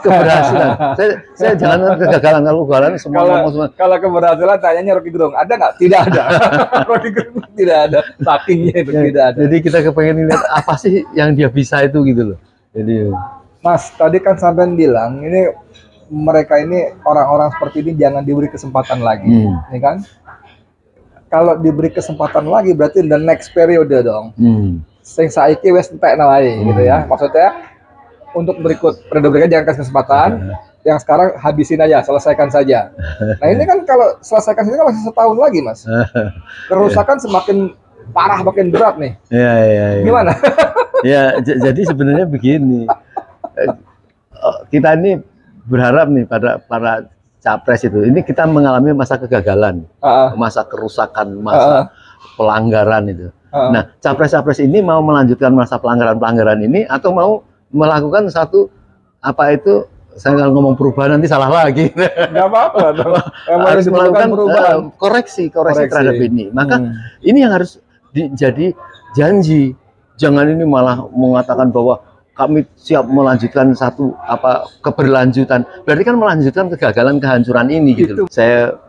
keberhasilan. Saya jangan kegagalan, kalau kegagalan semua ngomong semua. Kalau keberhasilan tanyanya Rocky Gerung, ada nggak? Tidak ada. Rocky Gerung tidak ada, sakingnya itu tidak ada. Jadi kita kepengen lihat apa sih yang dia bisa itu gitu loh. Jadi Mas, tadi kan sampean bilang ini mereka ini orang-orang seperti ini jangan diberi kesempatan lagi, ya kan? Kalau diberi kesempatan lagi berarti the next periode dong. Sing saiki wis entek nalai gitu ya. Maksudnya untuk periode berikutnya jangan kasih kesempatan. Yang sekarang habisin aja, selesaikan saja. Nah ini kan kalau selesaikan saja kan masih setahun lagi, Mas. Kerusakan semakin parah, makin berat nih. Ya. Gimana? Ya, jadi sebenarnya begini. Kita ini berharap nih pada para capres itu, ini kita mengalami masa kegagalan, masa kerusakan, masa pelanggaran itu. Nah, capres-capres ini mau melanjutkan masa pelanggaran-pelanggaran ini atau mau melakukan satu apa itu, saya kalau ngomong perubahan nanti salah lagi. Nggak apa-apa. Harus melakukan koreksi terhadap ini. Maka ini yang harus jadi janji. Jangan ini malah mengatakan bahwa kami siap melanjutkan satu keberlanjutan. Berarti kan melanjutkan kegagalan, kehancuran ini gitu. Saya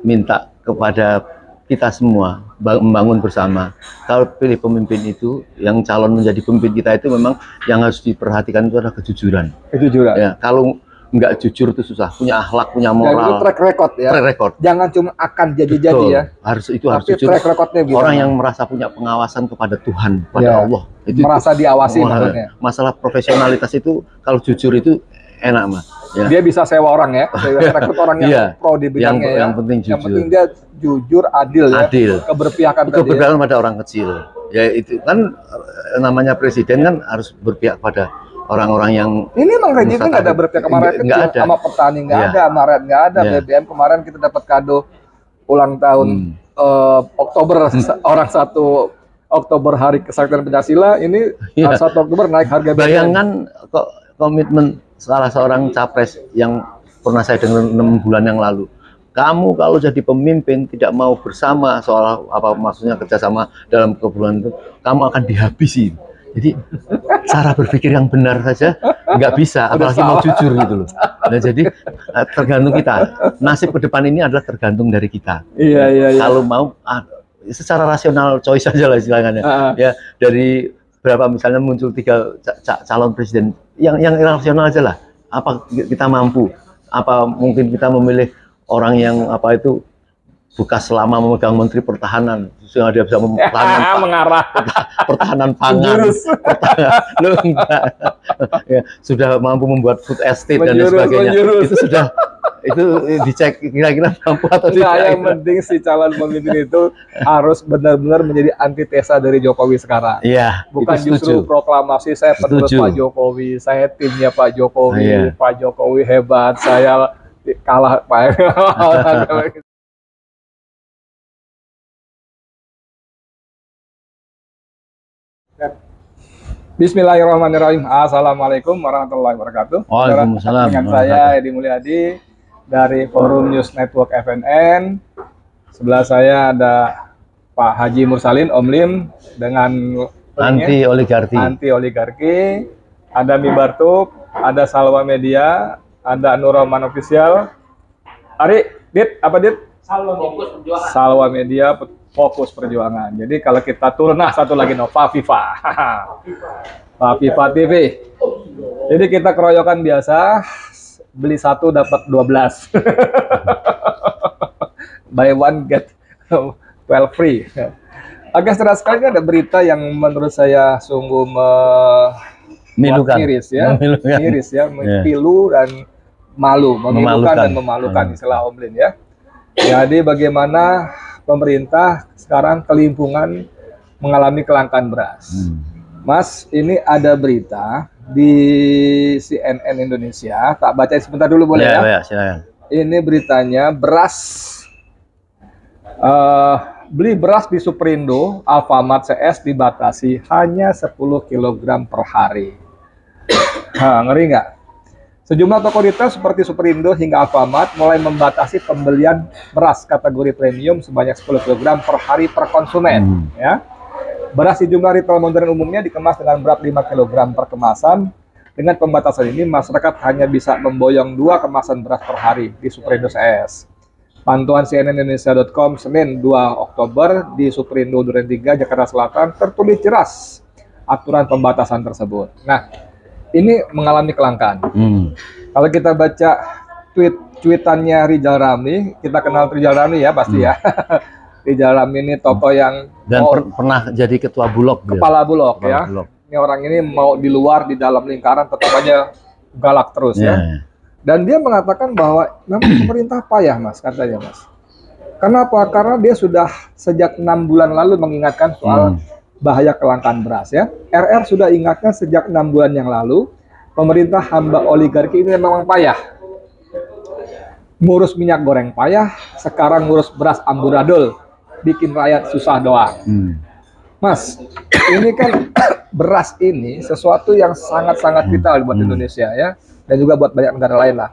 minta kepada kita semua membangun bersama. Kalau pilih pemimpin itu, yang calon menjadi pemimpin kita itu memang yang harus diperhatikan itu adalah kejujuran. Kejujuran. Ya, kalau nggak jujur itu susah. Punya akhlak, punya moral. Dan itu track record ya. Track record. Jangan cuma akan jadi-jadi ya. Harus tapi jujur. Track recordnya gimana? Orang yang merasa punya pengawasan kepada Tuhan, pada Allah. Itu merasa diawasi maksudnya. Masalah profesionalitas itu kalau jujur itu enak, Mas. Ya. Dia bisa sewa orang ya, rekrut orang yang pro di bidangnya. Yang penting jujur. Yang penting dia jujur, adil. Keberpihakan pada orang kecil. Ya itu kan namanya presiden kan harus berpihak pada orang-orang yang ini emang rejimnya nggak ada berpihak kemarin kecil, sama petani nggak ada, Maret nggak ada, BBM kemarin kita dapat kado ulang tahun Oktober orang 1 Oktober hari kesaktian Pancasila, ini 1 Oktober naik harga BBM. Bayangkan kok komitmen salah seorang capres yang pernah saya dengar 6 bulan yang lalu. Kamu kalau jadi pemimpin tidak mau bersama soal apa maksudnya kerjasama dalam kebulan itu, kamu akan dihabisi. Jadi cara berpikir yang benar saja nggak bisa, apalagi mau jujur gitu loh. Nah, jadi tergantung kita. Nasib ke depan ini adalah tergantung dari kita. Iya. Kalau mau secara rasional choice saja lah silakannya. Ya dari berapa misalnya muncul 3 calon presiden yang rasional aja lah. Apa kita mampu? Apa mungkin kita memilih orang yang apa itu bekas selama memegang Menteri Pertahanan, sehingga dia bisa mempertahankan pertahanan pangan, ya, sudah mampu membuat food estate dan sebagainya. Itu sudah dicek kira-kira mampu atau tidak. Yang penting si calon pemimpin itu harus benar-benar menjadi antitesa dari Jokowi sekarang. Iya. Bukan justru proklamasi saya penerus Pak Jokowi, saya timnya Pak Jokowi, Pak Jokowi hebat, saya kalah Pak. Bismillahirrahmanirrahim. Assalamualaikum warahmatullahi wabarakatuh. Waalaikumsalam. Dengan saya Edi Mulyadi dari Forum News Network FNN. Sebelah saya ada Pak Haji Mursalin, Om Lim, dengan anti oligarki. Ada Mibartuk, ada Salwa Media, ada Nurroman Official. Dit? Salwa Media Fokus Perjuangan. Jadi kalau kita turun, satu lagi Pak Viva TV. Jadi kita keroyokan biasa, beli 1 dapat 12. Buy 1 get 12 free. Agak seras sekali ada berita yang menurut saya sungguh miris ya, pilu dan malu, memilukan dan memalukan istilah Om Lin ya. Jadi bagaimana pemerintah sekarang kelimpungan mengalami kelangkaan beras. Mas, ini ada berita di CNN Indonesia. Tak baca sebentar dulu boleh ya? Silakan. Ini beritanya beli beras di Superindo, Alfamart CS dibatasi hanya 10 kg per hari. Ngeri nggak? Sejumlah toko retail seperti Superindo hingga Alfamart mulai membatasi pembelian beras kategori premium sebanyak 10 kg per hari per konsumen. Ya. Beras di jumlah retail modern umumnya dikemas dengan berat 5 kg per kemasan Dengan pembatasan ini, masyarakat hanya bisa memboyong 2 kemasan beras per hari di Superindo CS. Pantauan cnnindonesia.com Senin 2 Oktober di Superindo Duren 3 Jakarta Selatan tertulis jelas aturan pembatasan tersebut. Nah, ini mengalami kelangkaan. Kalau kita baca tweetannya Rizal Ramli, kita kenal Rizal Ramli ya pasti ya. Rizal Ramli ini tokoh yang dan pernah jadi ketua Bulog, kepala Bulog ya. Bulog. Ini orang ini mau di luar, di dalam lingkaran tetap aja galak terus ya. Dan dia mengatakan bahwa memang pemerintah payah Mas, katanya Mas. Kenapa? Karena dia sudah sejak 6 bulan lalu mengingatkan soal bahaya kelangkaan beras ya. RR sudah ingatkan sejak 6 bulan yang lalu, pemerintah hamba oligarki ini memang payah. Ngurus minyak goreng payah, sekarang ngurus beras amburadul, bikin rakyat susah doang. Mas, ini kan beras ini sesuatu yang sangat-sangat vital buat Indonesia ya, dan juga buat banyak negara lain lah.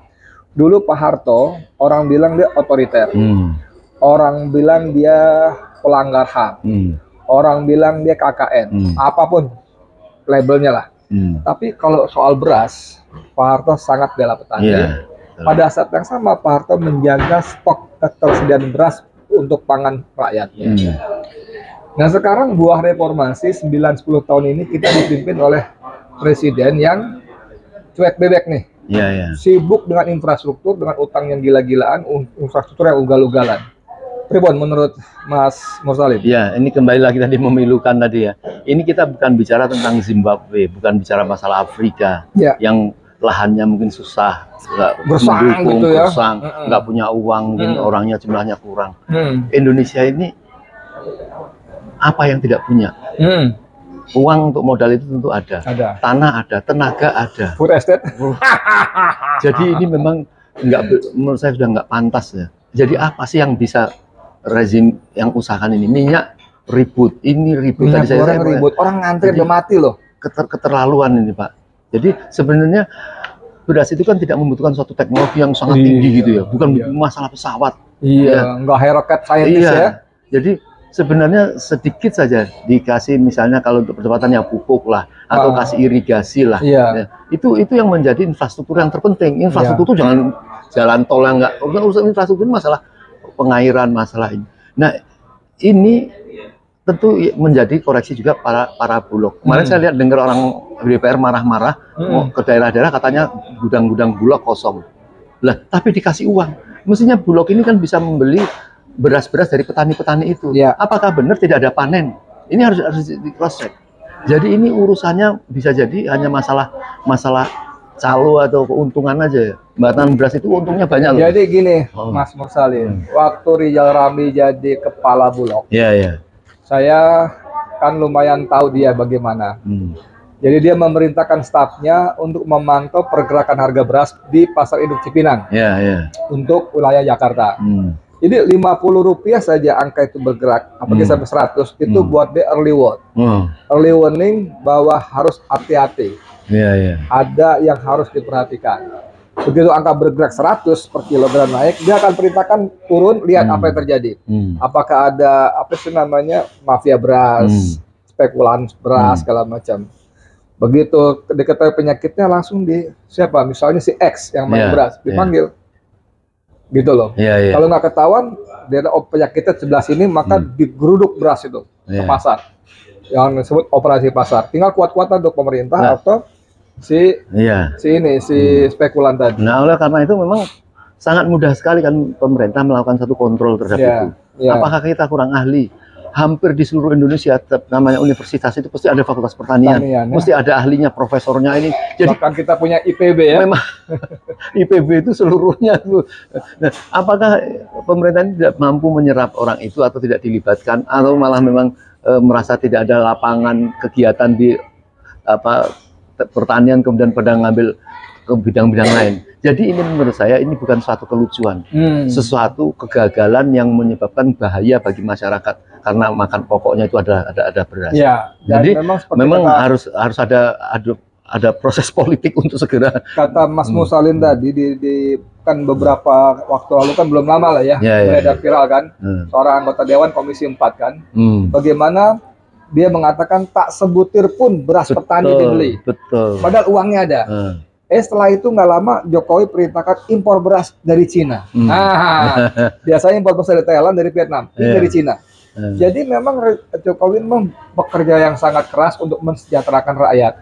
Dulu Pak Harto, orang bilang dia otoriter, orang bilang dia pelanggar HAM, orang bilang dia KKN, apapun labelnya lah. Tapi kalau soal beras, Pak Harto sangat bela petani. Pada saat yang sama Pak Harto menjaga stok ketersediaan beras untuk pangan rakyatnya. Nah sekarang buah reformasi 9-10 tahun ini kita dipimpin oleh presiden yang cuek bebek nih. Sibuk dengan infrastruktur, dengan utang yang gila-gilaan, infrastruktur yang ugal-ugalan. Pribon menurut Mas Mursalim? Ya, ini kembali lagi tadi memilukan tadi ya. Ini kita bukan bicara tentang Zimbabwe, bukan bicara masalah Afrika yang lahannya mungkin susah, gersang gitu ya, nggak punya uang, mungkin orangnya jumlahnya kurang. Indonesia ini apa yang tidak punya? Uang untuk modal itu tentu ada. Tanah ada, tenaga ada. Food estate. Jadi ini memang menurut saya sudah nggak pantas ya. Jadi apa sih yang bisa rezim yang usahakan ini? Minyak ribut, ini ribut. Minyak goreng ribut, orang ngantri udah mati loh. Keterlaluan ini Pak. Jadi sebenarnya beras itu kan tidak membutuhkan suatu teknologi yang sangat tinggi gitu ya. Bukan masalah pesawat. Nggak rocket scientist ya. Jadi sebenarnya sedikit saja dikasih, misalnya kalau untuk percepatan ya pupuk lah, atau kasih irigasi lah. Itu yang menjadi infrastruktur yang terpenting. Infrastruktur itu jangan jalan tol yang nggak, urusan infrastruktur masalah pengairan, masalah ini. Nah ini tentu menjadi koreksi juga para Bulog. Kemarin saya lihat dengar orang DPR marah-marah mau ke daerah-daerah katanya gudang-gudang Bulog kosong. Lah tapi dikasih uang. Mestinya Bulog ini kan bisa membeli beras-beras dari petani-petani itu. Apakah benar tidak ada panen? Ini harus di cross check. Jadi ini urusannya bisa jadi hanya masalah calo atau keuntungan aja. Mbatan beras itu untungnya banyak loh. Jadi gini, Mas Mursalim, waktu Rizal Ramli jadi kepala Bulog, saya kan lumayan tahu dia bagaimana. Jadi dia memerintahkan stafnya untuk memantau pergerakan harga beras di Pasar Induk Cipinang untuk wilayah Jakarta. Jadi Rp50 saja angka itu bergerak, apalagi sampai 100, itu buat dia early warning. Early warning bahwa harus hati-hati. Ada yang harus diperhatikan. Begitu angka bergerak 100 per kilogram naik, dia akan perintahkan turun, lihat apa yang terjadi. Apakah ada apa sih namanya mafia beras, spekulan beras segala macam. Begitu diketahui penyakitnya langsung siapa? Misalnya si X yang main beras dipanggil. Gitu loh. Kalau nggak ketahuan dia ada penyakitnya sebelah sini, maka digeruduk beras itu ke pasar. Yang disebut operasi pasar. Tinggal kuat-kuatan untuk pemerintah atau si spekulan tadi. Nah, oleh karena itu memang sangat mudah sekali kan pemerintah melakukan satu kontrol terhadap itu. Apakah kita kurang ahli? Hampir di seluruh Indonesia, namanya universitas itu pasti ada fakultas pertanian, mesti ada ahlinya, profesornya ini. Jadi bahkan kita punya IPB ya. Memang IPB itu seluruhnya tuh. Nah, apakah pemerintah ini tidak mampu menyerap orang itu atau tidak dilibatkan, atau malah memang merasa tidak ada lapangan kegiatan di pertanian kemudian pada ngambil ke bidang-bidang lain. Jadi ini menurut saya ini bukan suatu kelucuan, sesuatu kegagalan yang menyebabkan bahaya bagi masyarakat karena makan pokoknya itu ada beras. Jadi memang harus ada proses politik untuk segera. Kata Mas Mursalim tadi kan beberapa waktu lalu kan belum lama lah ya, beredar viral kan, seorang anggota Dewan Komisi 4 kan, bagaimana dia mengatakan tak sebutir pun beras petani dibeli. Betul. Padahal uangnya ada. Setelah itu nggak lama Jokowi perintahkan impor beras dari Cina. Biasanya impor beras dari Thailand, dari Vietnam, ini dari Cina. Jadi memang Jokowi memang bekerja yang sangat keras untuk mensejahterakan rakyat.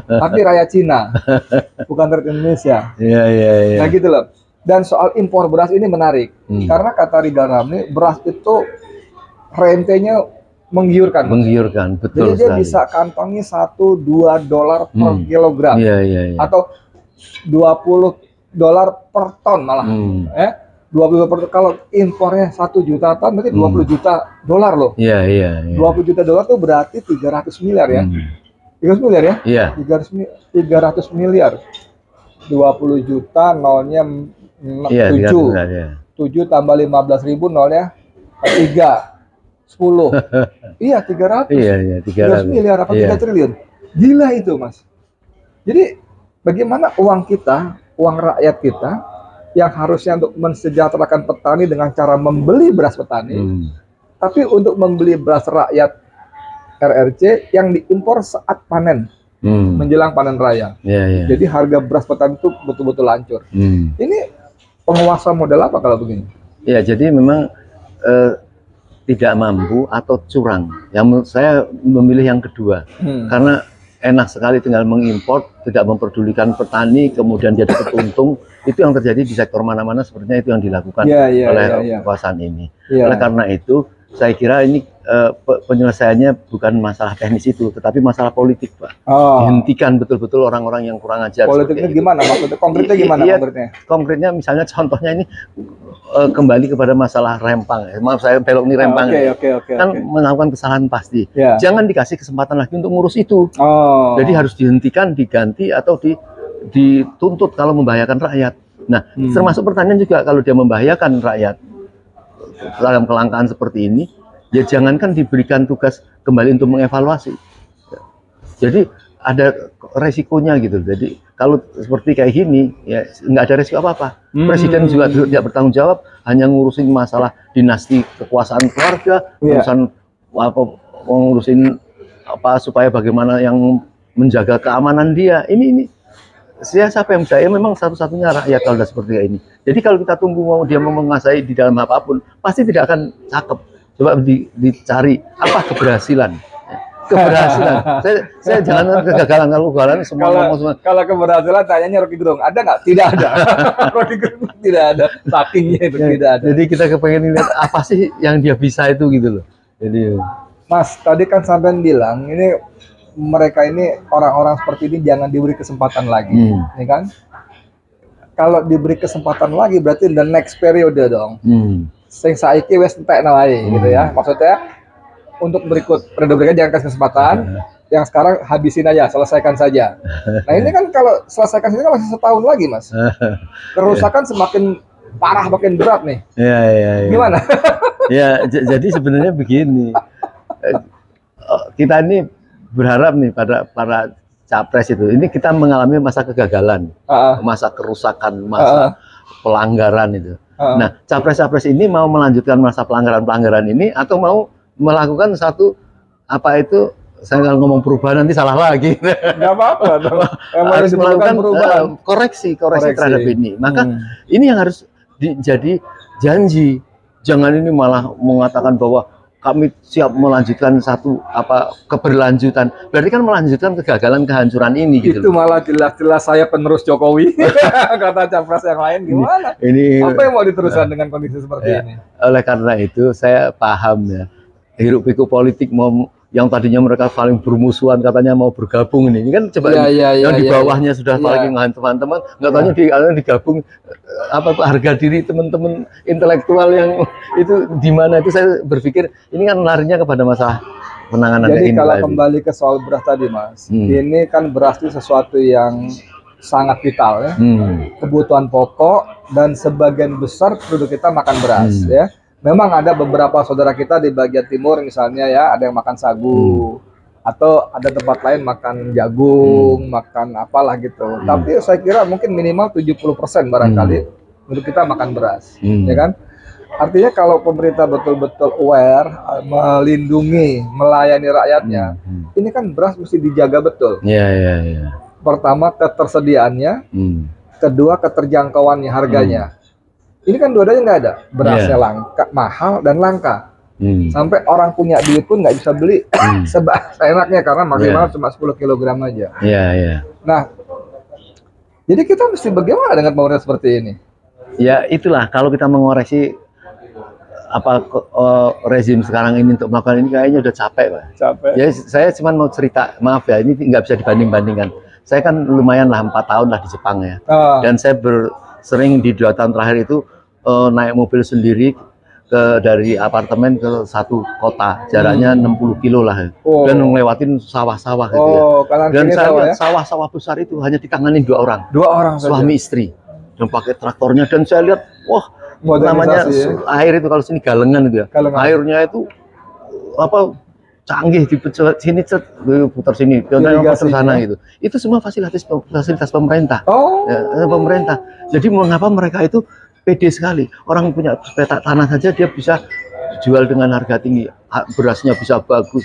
Tapi rakyat Cina, bukan rakyat Indonesia. Nah gitu loh. Dan soal impor beras ini menarik. Karena kata Rizal Ramli, beras itu rentenya menggiurkan. Menggiurkan, betul. Jadi dia bisa kantongi $1-2 per kilogram. Atau $20 per ton malah. 20 per ton. Kalau impornya 1 juta ton berarti 20 juta dolar loh. 20 juta dolar tuh berarti 300 miliar ya. 300 miliar ya? 300 miliar. 20 juta nolnya 7. 7 tambah 15.000 nolnya 3. 10. Iya, 300. 300 miliar apa 3 triliun. Gila itu, Mas. Jadi bagaimana uang kita, uang rakyat kita yang harusnya untuk mensejahterakan petani dengan cara membeli beras petani, tapi untuk membeli beras rakyat RRC yang diimpor saat panen, menjelang panen raya. Jadi harga beras petani itu betul-betul hancur. Ini penguasa model apa kalau begini? Ya, jadi memang tidak mampu atau curang. Yang menurut saya memilih yang kedua, karena enak sekali tinggal mengimpor, tidak memperdulikan petani, kemudian dia dapat untung. Itu yang terjadi di sektor mana-mana, sepertinya itu yang dilakukan oleh kekuasaan ini. Oleh karena itu, saya kira ini penyelesaiannya bukan masalah teknis itu, tetapi masalah politik, Pak. Dihentikan betul-betul orang-orang yang kurang ajar. Politiknya gimana? Maksudnya konkretnya gimana? Konkretnya misalnya contohnya ini kembali kepada masalah rempang. Maaf saya belok nih rempang. Kan melakukan kesalahan pasti. Jangan dikasih kesempatan lagi untuk ngurus itu. Jadi harus dihentikan, diganti atau dituntut kalau membahayakan rakyat. Nah, termasuk pertanian juga kalau dia membahayakan rakyat dalam kelangkaan seperti ini, ya jangankan diberikan tugas kembali untuk mengevaluasi. Jadi ada resikonya gitu. Jadi kalau seperti kayak gini, ya nggak ada resiko apa-apa. Presiden juga tidak bertanggung jawab, hanya ngurusin masalah dinasti kekuasaan keluarga, urusan apa, ngurusin apa supaya bagaimana yang menjaga keamanan dia. Ini siapa yang saya memang satu-satunya rakyat kalau udah seperti ini. Jadi kalau kita tunggu mau dia mau menguasai di dalam apapun, pasti tidak akan cakep. Coba dicari apa keberhasilan. Saya jangan kegagalan semua ngomong semua. Kalau keberhasilan tanyanya Rocky Gerung, ada nggak? Tidak ada. Rocky Gerung tidak ada. Sakingnya itu tidak ada. Jadi kita kepengen lihat apa sih yang dia bisa itu gitu loh. Jadi Mas, tadi kan sampean bilang ini mereka ini orang-orang seperti ini jangan diberi kesempatan lagi, ya kan? Kalau diberi kesempatan lagi berarti the next periode dong. Sing saiki wes entekna wae gitu ya. Maksudnya untuk periode berikutnya jangan kasih kesempatan. Yang sekarang habisin aja, selesaikan saja. Nah ini kan kalau selesaikan saja masih setahun lagi, Mas. Kerusakan semakin parah, makin berat nih. Gimana? Ya, jadi sebenarnya begini. Kita ini berharap nih pada para capres itu, ini kita mengalami masa kegagalan, masa kerusakan, masa pelanggaran itu. Nah, capres-capres ini mau melanjutkan masa pelanggaran-pelanggaran ini atau mau melakukan satu apa itu? Saya nggak ngomong perubahan nanti salah lagi. Nggak apa-apa. Harus melakukan koreksi terhadap ini. Maka ini yang harus jadi janji. Jangan ini malah mengatakan bahwa kami siap melanjutkan satu keberlanjutan. Berarti kan melanjutkan kegagalan, kehancuran ini gitu. Itu malah jelas-jelas saya penerus Jokowi. Kata capres yang lain gimana? Apa yang mau diteruskan dengan kondisi seperti ini? Oleh karena itu saya paham ya. Hiruk pikuk politik mau yang tadinya mereka saling bermusuhan katanya mau bergabung ini kan coba yang di bawahnya sudah saling teman-teman nggak tahunya digabung harga diri teman-teman intelektual yang itu di mana itu saya berpikir ini kan larinya kepada masalah penanganan. Jadi kalau kembali ke soal beras tadi Mas, ini kan beras itu sesuatu yang sangat vital ya, kebutuhan pokok dan sebagian besar penduduk kita makan beras ya. Memang ada beberapa saudara kita di bagian timur misalnya ya, ada yang makan sagu atau ada tempat lain makan jagung, makan apalah gitu. Tapi saya kira mungkin minimal 70% barangkali untuk kita makan beras, ya kan? Artinya kalau pemerintah betul-betul aware, melindungi, melayani rakyatnya, ini kan beras mesti dijaga betul. Iya, iya, iya. Pertama ketersediaannya, kedua keterjangkauannya, harganya. Ini kan dua-duanya nggak ada. Berasnya langka, mahal dan langka. Sampai orang punya duit pun nggak bisa beli seenaknya karena maksimal cuma 10 kg aja. Iya, iya. Nah, jadi kita mesti bagaimana dengan pemerintah seperti ini? Ya itulah, kalau kita mengoreksi rezim sekarang ini untuk melakukan ini kayaknya udah capek, Pak. Capek. Ya saya cuma mau cerita, maaf ya, ini nggak bisa dibanding-bandingkan. Saya kan lumayan lah 4 tahun lah di Jepang ya, dan saya sering di 2 tahun terakhir itu naik mobil sendiri dari apartemen ke satu kota, jaraknya 60 kilo lah, dan ngelewatin sawah-sawah gitu ya. Dan saya lihat sawah-sawah besar itu hanya ditangani 2 orang, suami istri, yang pakai traktornya, dan saya lihat, wah, namanya air itu kalau sini galengan itu ya, airnya itu canggih, sini putar sini, putar sana gitu. Itu semua fasilitas pemerintah, pemerintah. Jadi mengapa mereka itu pede sekali? Orang punya petak tanah saja dia bisa jual dengan harga tinggi, berasnya bisa bagus.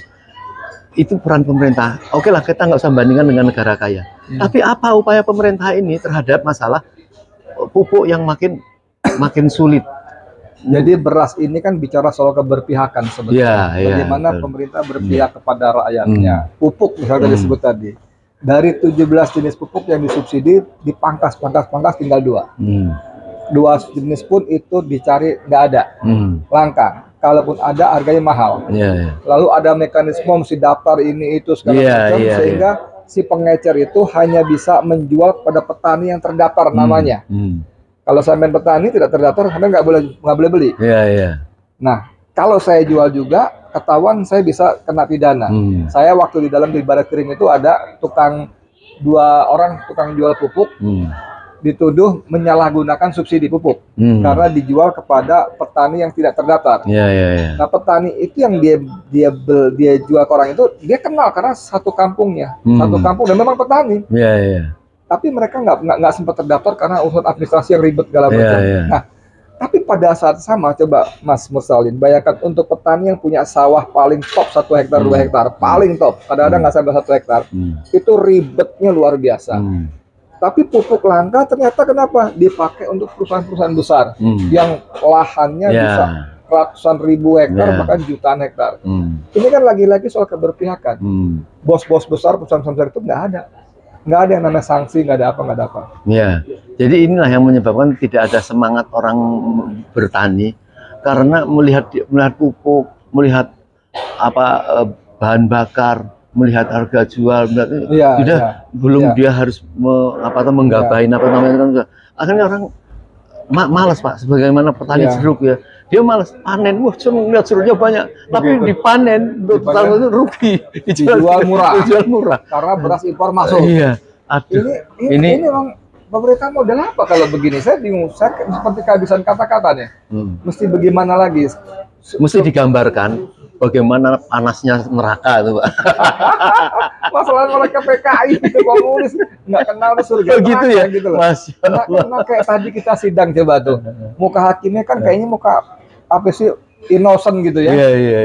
Itu peran pemerintah. Oke lah, kita nggak usah bandingkan dengan negara kaya. Tapi apa upaya pemerintah ini terhadap masalah pupuk yang makin sulit? Jadi beras ini kan bicara soal keberpihakan sebetulnya. Bagaimana pemerintah berpihak kepada rakyatnya. Pupuk misalnya disebut tadi. Dari 17 jenis pupuk yang disubsidi, dipangkas tinggal 2. 2 jenis pun itu dicari nggak ada. Langka. Kalaupun ada, harganya mahal. Lalu ada mekanisme mesti daftar ini itu segala macam, sehingga si pengecer itu hanya bisa menjual pada petani yang terdaftar namanya. Kalau sampean petani tidak terdaftar, sampean nggak boleh beli. Nah, kalau saya jual juga, ketahuan saya bisa kena pidana. Saya waktu di dalam di Barat Kering itu ada 2 orang tukang jual pupuk, dituduh menyalahgunakan subsidi pupuk karena dijual kepada petani yang tidak terdaftar. Nah, petani itu yang dia jual ke orang itu, dia kenal karena satu kampungnya, satu kampung dan memang petani. Tapi mereka nggak sempat terdaftar karena urusan administrasi yang ribet segala macam. Nah, tapi pada saat sama, coba Mas Mursalin, bayangkan untuk petani yang punya sawah paling top 1 hektar 2 hektar, paling top, kadang-kadang nggak sampai 1 hektar, itu ribetnya luar biasa. Tapi pupuk langka ternyata kenapa dipakai untuk perusahaan-perusahaan besar yang lahannya bisa ratusan ribu hektar bahkan jutaan hektar. Ini kan lagi-lagi soal keberpihakan. Bos-bos besar perusahaan besar itu nggak ada yang namanya sanksi, nggak ada apa. Jadi inilah yang menyebabkan tidak ada semangat orang bertani, karena melihat pupuk, melihat bahan bakar, melihat harga jual, belum dia harus menggabain akhirnya orang malas, Pak. Sebagaimana petani jeruk ya, dia malas panen. Wah, lihat jeruknya banyak, tapi dipanen untuk itu rugi, dijual murah karena beras impor masuk. Ini memang pemerintah model apa kalau begini? Saya bingung. Saya seperti kehabisan kata-kata nih. Mesti bagaimana lagi? Mesti digambarkan bagaimana panasnya neraka itu, Pak. Masalah mereka PKI itu komunis nggak kenal surga gitu ya, gitu loh. Nah, kayak tadi kita sidang coba tuh, muka hakimnya kan kayaknya muka apa sih, innocent gitu ya,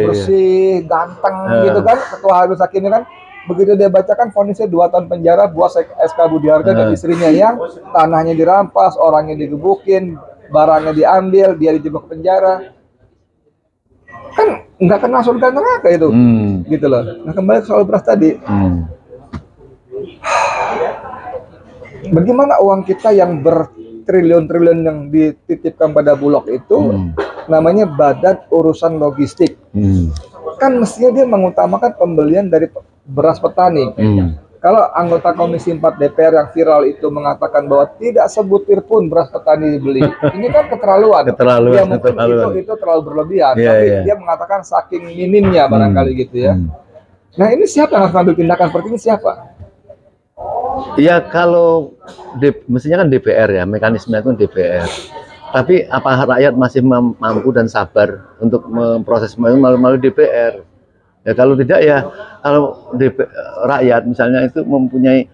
bersih, ganteng gitu kan, ketua harus hakimnya kan. Begitu dia bacakan vonisnya 2 tahun penjara buat SK Budi Harga dan istrinya yang tanahnya dirampas, orangnya digebukin, barangnya diambil, dia dijebak ke penjara. Kan nggak kenal surga neraka itu, gitu loh. Nah, kembali ke soal beras tadi, bagaimana uang kita yang bertriliun-triliun yang dititipkan pada Bulog itu, namanya Badan Urusan Logistik, kan mestinya dia mengutamakan pembelian dari beras petani. Kalau anggota Komisi 4 DPR yang viral itu mengatakan bahwa tidak sebutir pun beras petani dibeli, ini kan keterlaluan. Dia mungkin itu terlalu berlebihan, tapi dia mengatakan saking minimnya barangkali gitu ya. Nah, ini siapa yang harus mengambil tindakan seperti ini, siapa? Ya kalau mestinya kan DPR ya, mekanisme itu DPR. Tapi apa rakyat masih mampu dan sabar untuk memproses melalui DPR? Ya kalau tidak ya, kalau rakyat misalnya itu mempunyai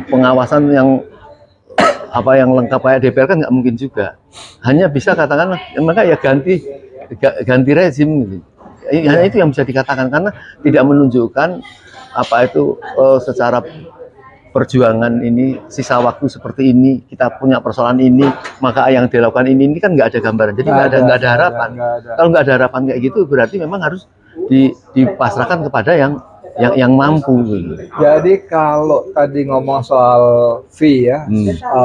pengawasan yang apa yang lengkap kayak DPR kan nggak mungkin juga. Hanya bisa katakanlah, maka ya ganti rezim gitu. Hanya itu yang bisa dikatakan karena tidak menunjukkan apa itu secara perjuangan ini sisa waktu seperti ini kita punya persoalan ini maka yang dilakukan ini kan nggak ada gambaran. Jadi nggak ada harapan. Kalau nggak ada harapan kayak gitu berarti memang harus dipasrahkan kepada yang mampu gitu. Jadi kalau tadi ngomong soal fee ya,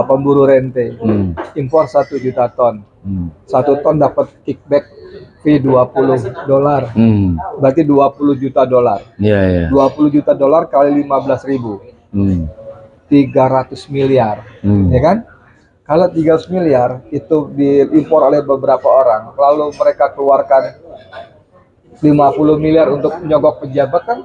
pemburu rente, impor 1 juta ton, 1 ton dapat kickback fee $20, berarti 20 juta dolar. 20 juta dolar kali 15.000, 300 miliar, ya kan? Kalau 300 miliar itu diimpor oleh beberapa orang, lalu mereka keluarkan 50 miliar untuk menyogok pejabat kan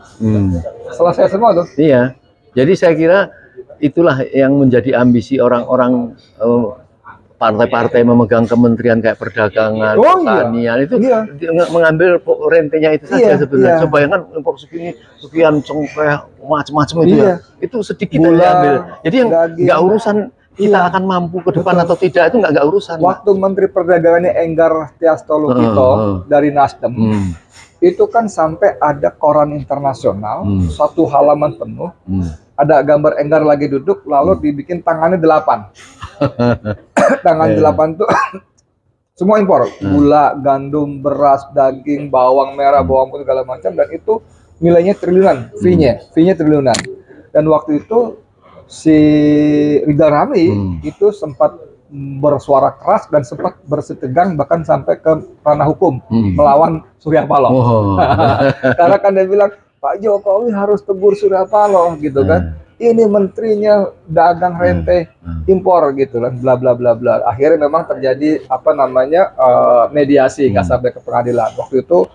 selesai semua tuh. Iya, jadi saya kira itulah yang menjadi ambisi orang-orang partai-partai memegang kementerian kayak perdagangan, pertanian itu mengambil rentenya itu saja sebenarnya. Coba bayangkan impor sekian cengkeh macam-macam itu itu sedikit yang diambil. Jadi yang nggak urusan kita akan mampu ke depan atau tidak itu nggak urusan. Waktu Menteri Perdagangannya Enggar Tias Tolukito dari Nasdem, itu kan sampai ada koran internasional, 1 halaman penuh, ada gambar Enggar lagi duduk, lalu dibikin tangannya 8. Tangan 8 tuh semua impor, gula, gandum, beras, daging, bawang merah, bawang putih segala macam, dan itu nilainya triliunan, fee-nya triliunan. Dan waktu itu si Rizal Ramli itu sempat bersuara keras dan sempat bersitegang bahkan sampai ke ranah hukum melawan Surya Paloh. Karena kan dia bilang Pak Jokowi harus tegur Surya Paloh gitu kan. Ini menterinya dagang rente impor gitu kan, bla bla bla bla. Akhirnya memang terjadi apa namanya mediasi, nggak sampai ke pengadilan. Waktu itu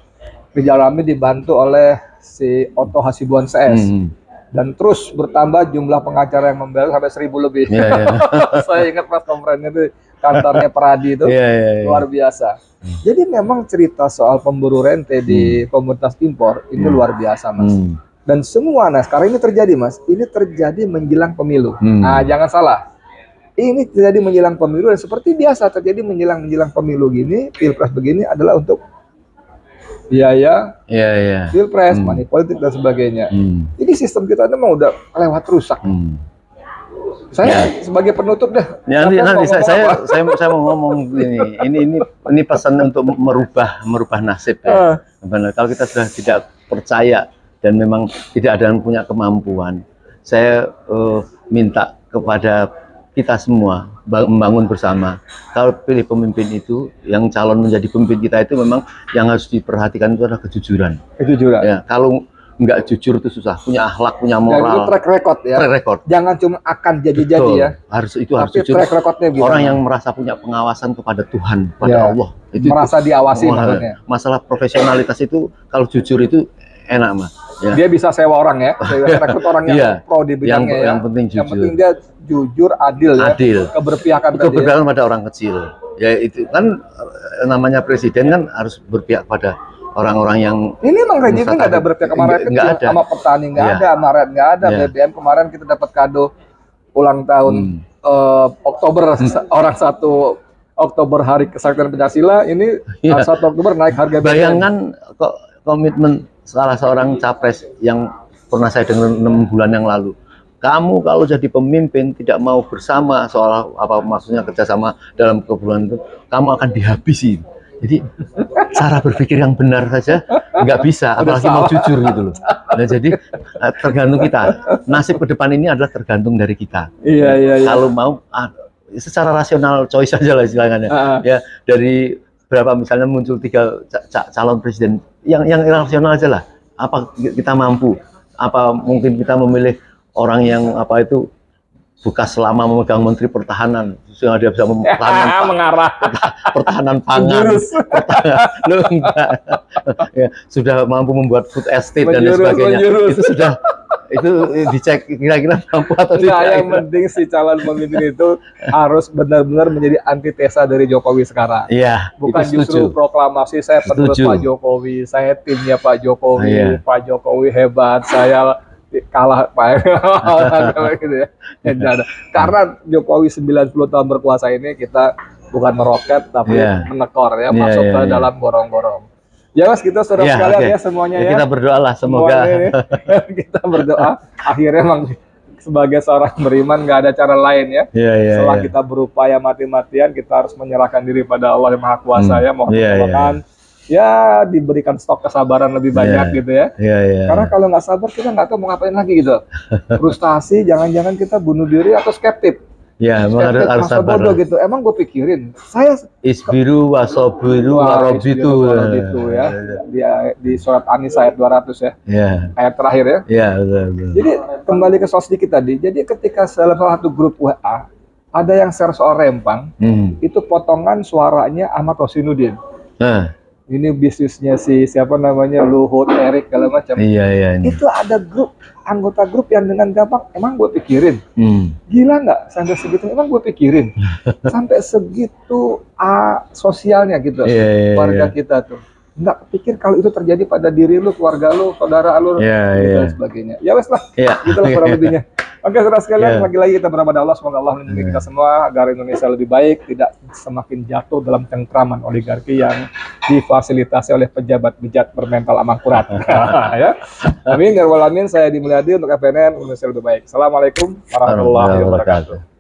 Rizal Ramli dibantu oleh si Otto Hasibuan CS. Dan terus bertambah jumlah pengacara yang membela sampai 1.000 lebih. Saya ingat pas konferensi itu kantornya Peradi itu luar biasa. Jadi memang cerita soal pemburu rente di komunitas impor ini luar biasa, Mas. Dan semua, nah sekarang ini terjadi, Mas. Ini terjadi menjelang pemilu. Nah jangan salah. Ini terjadi menjelang pemilu dan seperti biasa terjadi menjelang pemilu gini, pilpres begini adalah untuk biaya, pilpres, money politik dan sebagainya. Ini sistem kita memang udah lewat rusak. Saya sebagai penutup dah. Nanti saya mau ngomong ini pesan untuk merubah nasib ya. Benar. Kalau kita sudah tidak percaya dan memang tidak ada yang punya kemampuan, saya minta kepada kita semua membangun bersama. Kalau pilih pemimpin itu, yang calon menjadi pemimpin kita itu memang yang harus diperhatikan itu adalah kejujuran. Ya, kalau nggak jujur itu susah. Punya akhlak, punya moral. Itu track record ya. Track record. Jangan cuma akan jadi-jadi ya. Harus jujur. Track recordnya gimana? Orang yang merasa punya pengawasan kepada Tuhan, pada Allah. Itu merasa diawasi maksudnya. Masalah profesionalitas itu kalau jujur itu enak, Mas. Ya. Dia bisa sewa orang ya, rekrut orang yang pro di bidangnya. Yang penting jujur. Yang penting dia jujur, adil ya. Keberpihakan pada orang kecil. Ya itu kan namanya presiden kan harus berpihak pada orang-orang yang. Ini emang rezimnya nggak ada berpihak sama rakyat kecil, sama petani nggak ada, sama rakyat nggak ada. BBM kemarin kita dapat kado ulang tahun Oktober orang 1 Oktober hari Kesaktian Pancasila, ini 1 Oktober naik harga BBM. Bayangkan kok komitmen salah seorang capres yang pernah saya dengar 6 bulan yang lalu. Kamu kalau jadi pemimpin tidak mau bersama soal apa maksudnya kerjasama dalam kebutuhan itu, kamu akan dihabisi. Jadi cara berpikir yang benar saja nggak bisa, apalagi mau jujur gitu loh. Nah, jadi tergantung kita. Nasib ke depan ini adalah tergantung dari kita. Iya. Kalau mau secara rasional choice aja lah istilahnya. Ya dari berapa misalnya muncul 3 calon presiden yang rasional aja lah. Apa kita mampu? Apa mungkin kita memilih orang yang apa itu bekas selama memegang Menteri Pertahanan sehingga dia bisa mempertahankan pertahanan pangan, ya, sudah mampu membuat food estate dan sebagainya. Itu sudah itu dicek kira-kira mampu atau tidak. Yang penting si calon pemimpin itu harus benar-benar menjadi antitesa dari Jokowi sekarang. Iya. Bukan justru proklamasi saya penerus Pak Jokowi, saya timnya Pak Jokowi, Pak Jokowi hebat, saya kalah Pak. Gitu ya. Ya, ada. Karena Jokowi 90 tahun berkuasa ini kita bukan meroket tapi menekor ya, masuk ke dalam gorong-gorong. Ya Mas, kita saudara sekalian ya semuanya ya. Kita berdoalah semoga kita berdoa akhirnya memang sebagai seorang beriman nggak ada cara lain ya. Setelah kita berupaya mati-matian, kita harus menyerahkan diri pada Allah yang Maha Kuasa ya, mohon pertolongan. Ya diberikan stok kesabaran lebih banyak gitu ya. Karena kalau nggak sabar kita nggak tahu mau ngapain lagi gitu. Frustasi, jangan-jangan kita bunuh diri atau skeptik. Ya, harus sabar gitu. Emang gue pikirin, saya isbiru wasobiru warobitu ya. Di surat An-Nisa ayat 200 ya. Ayat terakhir ya. Betul. Jadi kembali ke soal sedikit tadi. Jadi ketika dalam salah satu grup WA ada yang share soal Rempang, itu potongan suaranya Ahmad Rosinuddin. Ini bisnisnya si siapa namanya Luhut, Erik, segala macam. Itu ada anggota grup yang dengan gampang, emang gue pikirin. Gila nggak sampai segitu? Emang gue pikirin. Sampai segitu sosialnya gitu. Warga kita tuh. Nggak pikir kalau itu terjadi pada diri lu, keluarga lu, saudara lu, dan sebagainya. Ya wes lah, gitulah kurang lebihnya. Oke, saudara sekalian, lagi-lagi kita berdoa pada Allah, semoga Allah melindungi kita semua agar Indonesia lebih baik, tidak semakin jatuh dalam cengkraman oligarki yang difasilitasi oleh pejabat-pejabat bermental amangkurat. Ya. Amin ya rabbal alamin. Saya Edi Mulyadi untuk FNN Indonesia lebih baik. Assalamualaikum warahmatullahi wabarakatuh.